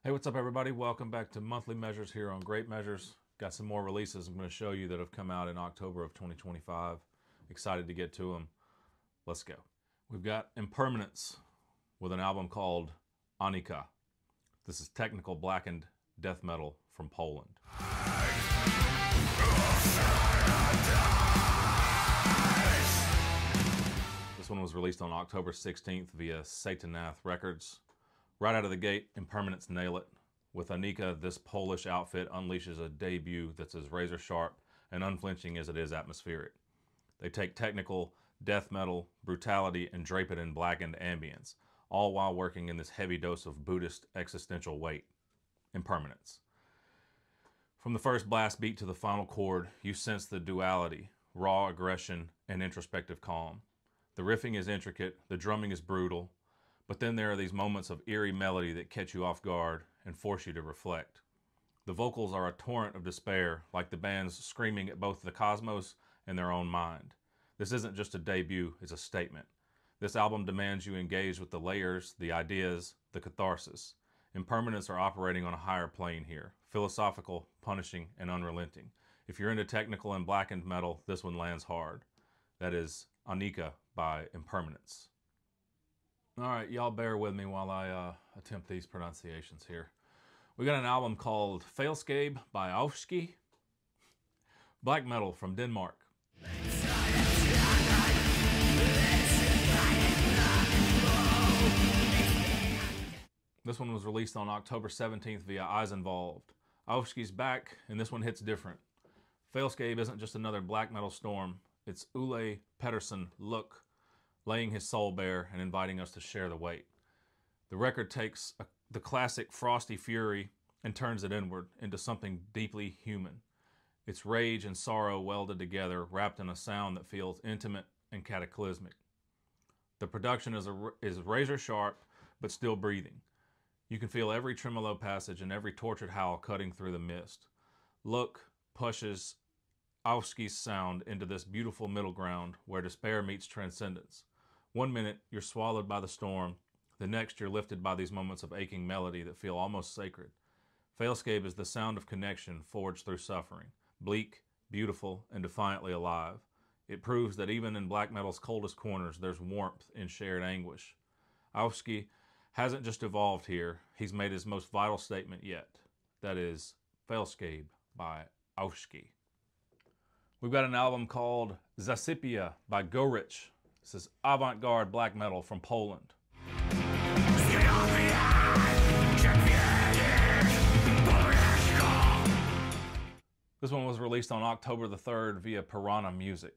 Hey, what's up everybody? Welcome back to Monthly Measures here on Great Measures. Got some more releases I'm going to show you that have come out in October of 2025. Excited to get to them. Let's go. We've got Impermanence with an album called Anicca. This is technical blackened death metal from Poland. This one was released on October 16th via Satanath Records. Right out of the gate, Impermanence nail it. With Anicca, this Polish outfit unleashes a debut that's as razor sharp and unflinching as it is atmospheric. They take technical death metal, brutality, and drape it in blackened ambience, all while working in this heavy dose of Buddhist existential weight. Impermanence. From the first blast beat to the final chord, you sense the duality, raw aggression, and introspective calm. The riffing is intricate, the drumming is brutal, but then there are these moments of eerie melody that catch you off guard and force you to reflect. The vocals are a torrent of despair, like the band's screaming at both the cosmos and their own mind. This isn't just a debut, it's a statement. This album demands you engage with the layers, the ideas, the catharsis. Impermanence are operating on a higher plane here, philosophical, punishing, and unrelenting. If you're into technical and blackened metal, this one lands hard. That is Anicca by Impermanence. All right, y'all bear with me while I attempt these pronunciations here. We got an album called Fællesskab by Anicca. Black metal from Denmark. This one was released on October 17th via Eyes Involved. Anicca's back, and this one hits different. Fællesskab isn't just another black metal storm. It's Ole Pedersen Look, laying his soul bare and inviting us to share the weight. The record takes the classic frosty fury and turns it inward into something deeply human. It's rage and sorrow welded together, wrapped in a sound that feels intimate and cataclysmic. The production is razor sharp, but still breathing. You can feel every tremolo passage and every tortured howl cutting through the mist. Look pushes Anicca's sound into this beautiful middle ground where despair meets transcendence. One minute, you're swallowed by the storm. The next, you're lifted by these moments of aching melody that feel almost sacred. Fællesskab is the sound of connection forged through suffering, bleak, beautiful, and defiantly alive. It proves that even in black metal's coldest corners, there's warmth in shared anguish. Anicca hasn't just evolved here, he's made his most vital statement yet. That is Fællesskab by Anicca. We've got an album called Zasypia by Gorycz. This is avant-garde black metal from Poland. This one was released on October the 3rd via Piranha Music.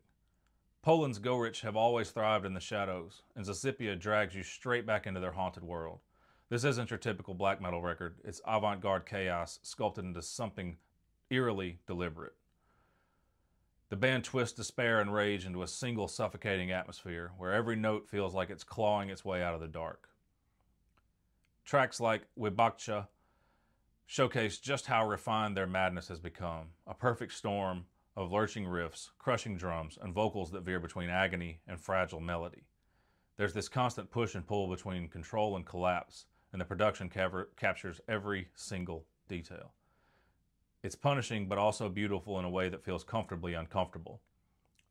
Poland's Gorycz have always thrived in the shadows, and Zasypia drags you straight back into their haunted world. This isn't your typical black metal record, it's avant-garde chaos sculpted into something eerily deliberate. The band twists despair and rage into a single suffocating atmosphere where every note feels like it's clawing its way out of the dark. Tracks like Wybakcha showcase just how refined their madness has become, a perfect storm of lurching riffs, crushing drums, and vocals that veer between agony and fragile melody. There's this constant push and pull between control and collapse, and the production captures every single detail. It's punishing, but also beautiful in a way that feels comfortably uncomfortable.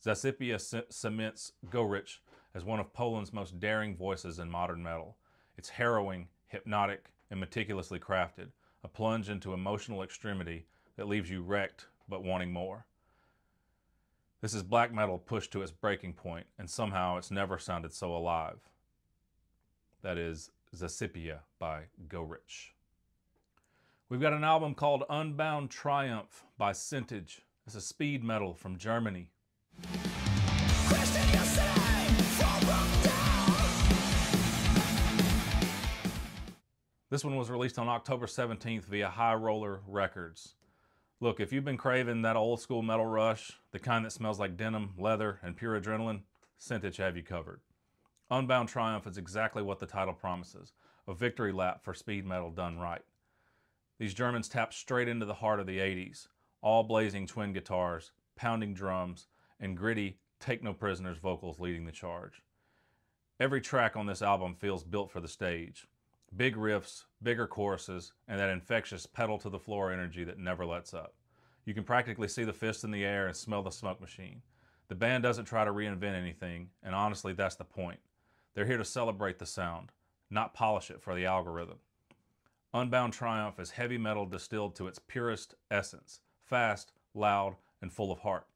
Zasypia cements Gorycz as one of Poland's most daring voices in modern metal. It's harrowing, hypnotic, and meticulously crafted, a plunge into emotional extremity that leaves you wrecked but wanting more. This is black metal pushed to its breaking point, and somehow it's never sounded so alive. That is Zasypia by Gorycz. We've got an album called Unbound Triumph by Sintage. This is speed metal from Germany. This one was released on October 17th via High Roller Records. Look, if you've been craving that old school metal rush, the kind that smells like denim, leather, and pure adrenaline, Sintage have you covered. Unbound Triumph is exactly what the title promises, a victory lap for speed metal done right. These Germans tap straight into the heart of the 80s, all blazing twin guitars, pounding drums, and gritty Take No Prisoners vocals leading the charge. Every track on this album feels built for the stage. Big riffs, bigger choruses, and that infectious pedal-to-the-floor energy that never lets up. You can practically see the fist in the air and smell the smoke machine. The band doesn't try to reinvent anything, and honestly, that's the point. They're here to celebrate the sound, not polish it for the algorithm. Unbound Triumph is heavy metal distilled to its purest essence, fast, loud, and full of heart.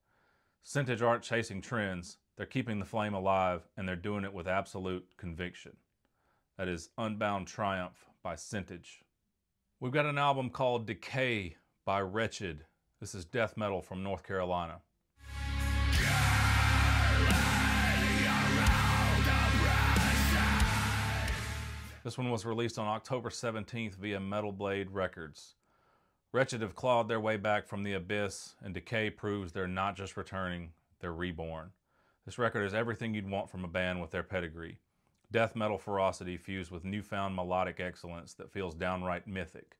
Sintage aren't chasing trends, they're keeping the flame alive, and they're doing it with absolute conviction. That is Unbound Triumph by Sintage. We've got an album called Decay by Wretched. This is death metal from North Carolina. This one was released on October 17th via Metal Blade Records. Wretched have clawed their way back from the abyss, and Decay proves they're not just returning, they're reborn. This record is everything you'd want from a band with their pedigree. Death metal ferocity fused with newfound melodic excellence that feels downright mythic.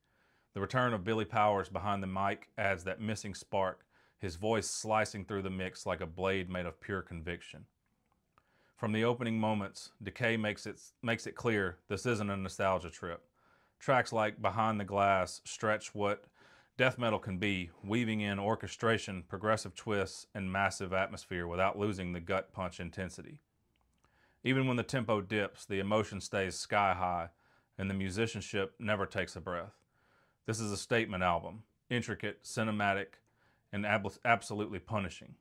The return of Billy Powers behind the mic adds that missing spark, his voice slicing through the mix like a blade made of pure conviction. From the opening moments, Decay makes it clear this isn't a nostalgia trip. Tracks like Behind the Glass stretch what death metal can be, weaving in orchestration, progressive twists, and massive atmosphere without losing the gut punch intensity. Even when the tempo dips, the emotion stays sky high, and the musicianship never takes a breath. This is a statement album, intricate, cinematic, and absolutely punishing.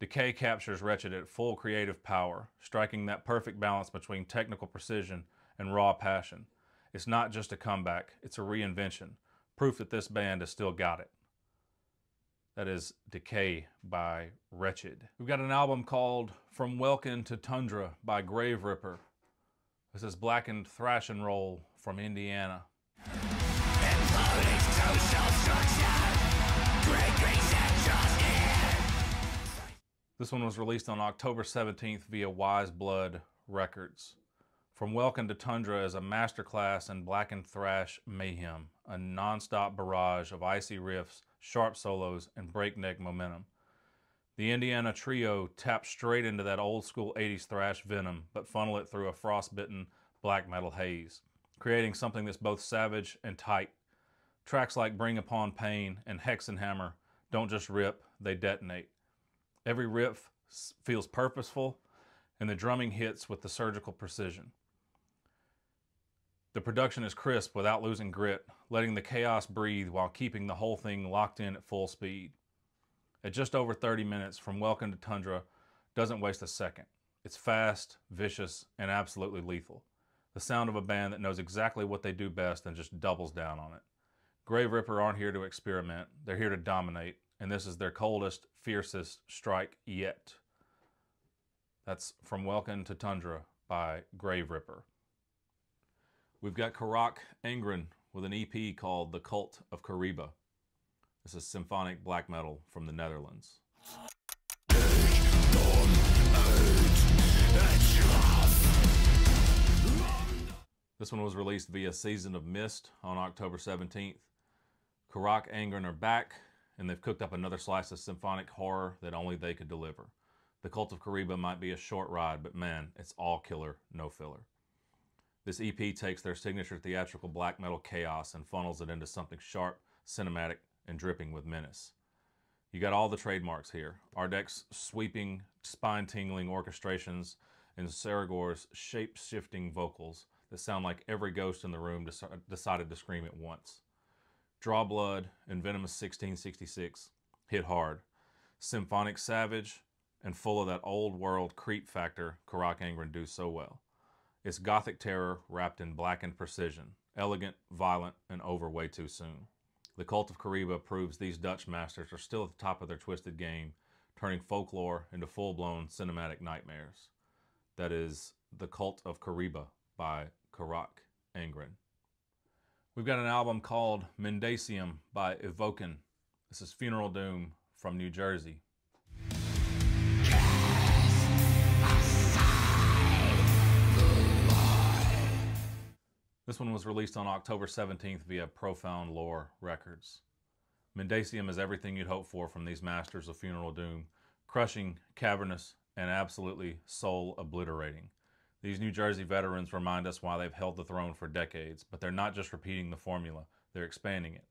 Decay captures Wretched at full creative power, striking that perfect balance between technical precision and raw passion. It's not just a comeback, it's a reinvention, proof that this band has still got it. That is Decay by Wretched. We've got an album called From Welkin to Tundra by Graveripper. This is blackened thrash and roll from Indiana. This one was released on October 17th via Wise Blood Records. From Welkin to Tundra is a masterclass in blackened thrash mayhem, a non-stop barrage of icy riffs, sharp solos, and breakneck momentum. The Indiana trio taps straight into that old-school 80s thrash venom, but funnel it through a frostbitten black metal haze, creating something that's both savage and tight. Tracks like Bring Upon Pain and Hexenhammer don't just rip, they detonate. Every riff feels purposeful, and the drumming hits with the surgical precision. The production is crisp without losing grit, letting the chaos breathe while keeping the whole thing locked in at full speed. At just over 30 minutes, From Welkin to Tundra doesn't waste a second. It's fast, vicious, and absolutely lethal. The sound of a band that knows exactly what they do best and just doubles down on it. Graveripper aren't here to experiment, they're here to dominate, and this is their coldest, fiercest strike yet. That's From Welkin to Tundra by Graveripper. We've got Gorycz with an EP called The Cult of Kariba. This is symphonic black metal from the Netherlands. This one was released via Season of Mist on October 17th. Gorycz are back, and they've cooked up another slice of symphonic horror that only they could deliver. The Cult of Kariba might be a short ride, but man, it's all killer, no filler. This EP takes their signature theatrical black metal chaos and funnels it into something sharp, cinematic, and dripping with menace. You got all the trademarks here. Ardek's sweeping, spine-tingling orchestrations and Saragor's shape-shifting vocals that sound like every ghost in the room decided to scream at once. Draw Blood and Venomous 1666 hit hard. Symphonic savage and full of that old-world creep factor Gorycz do so well. It's gothic terror wrapped in blackened precision, elegant, violent, and over way too soon. The Cult of Kariba proves these Dutch masters are still at the top of their twisted game, turning folklore into full-blown cinematic nightmares. That is The Cult of Kariba by Gorycz. We've got an album called Mendacium by Evoken. This is Funeral Doom from New Jersey. This one was released on October 17th via Profound Lore Records. Mendacium is everything you'd hope for from these masters of Funeral Doom, crushing, cavernous, and absolutely soul-obliterating. These New Jersey veterans remind us why they've held the throne for decades, but they're not just repeating the formula, they're expanding it.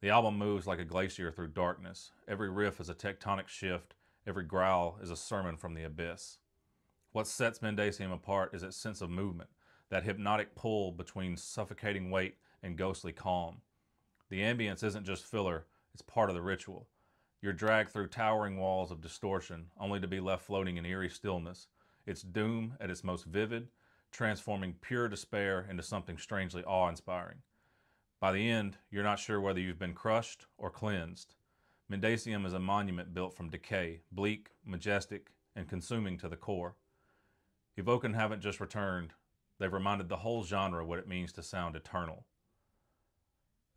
The album moves like a glacier through darkness. Every riff is a tectonic shift, every growl is a sermon from the abyss. What sets Mendacium apart is its sense of movement, that hypnotic pull between suffocating weight and ghostly calm. The ambience isn't just filler, it's part of the ritual. You're dragged through towering walls of distortion, only to be left floating in eerie stillness. It's doom at its most vivid, transforming pure despair into something strangely awe-inspiring. By the end, you're not sure whether you've been crushed or cleansed. Mendacium is a monument built from decay, bleak, majestic, and consuming to the core. Evoken haven't just returned, they've reminded the whole genre what it means to sound eternal.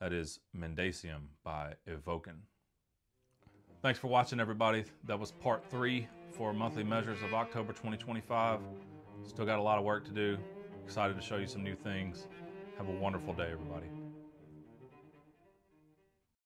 That is Mendacium by Evoken. Thanks for watching, everybody. That was part 3 for monthly measures of October 2025. Still got a lot of work to do. Excited to show you some new things. Have a wonderful day, everybody.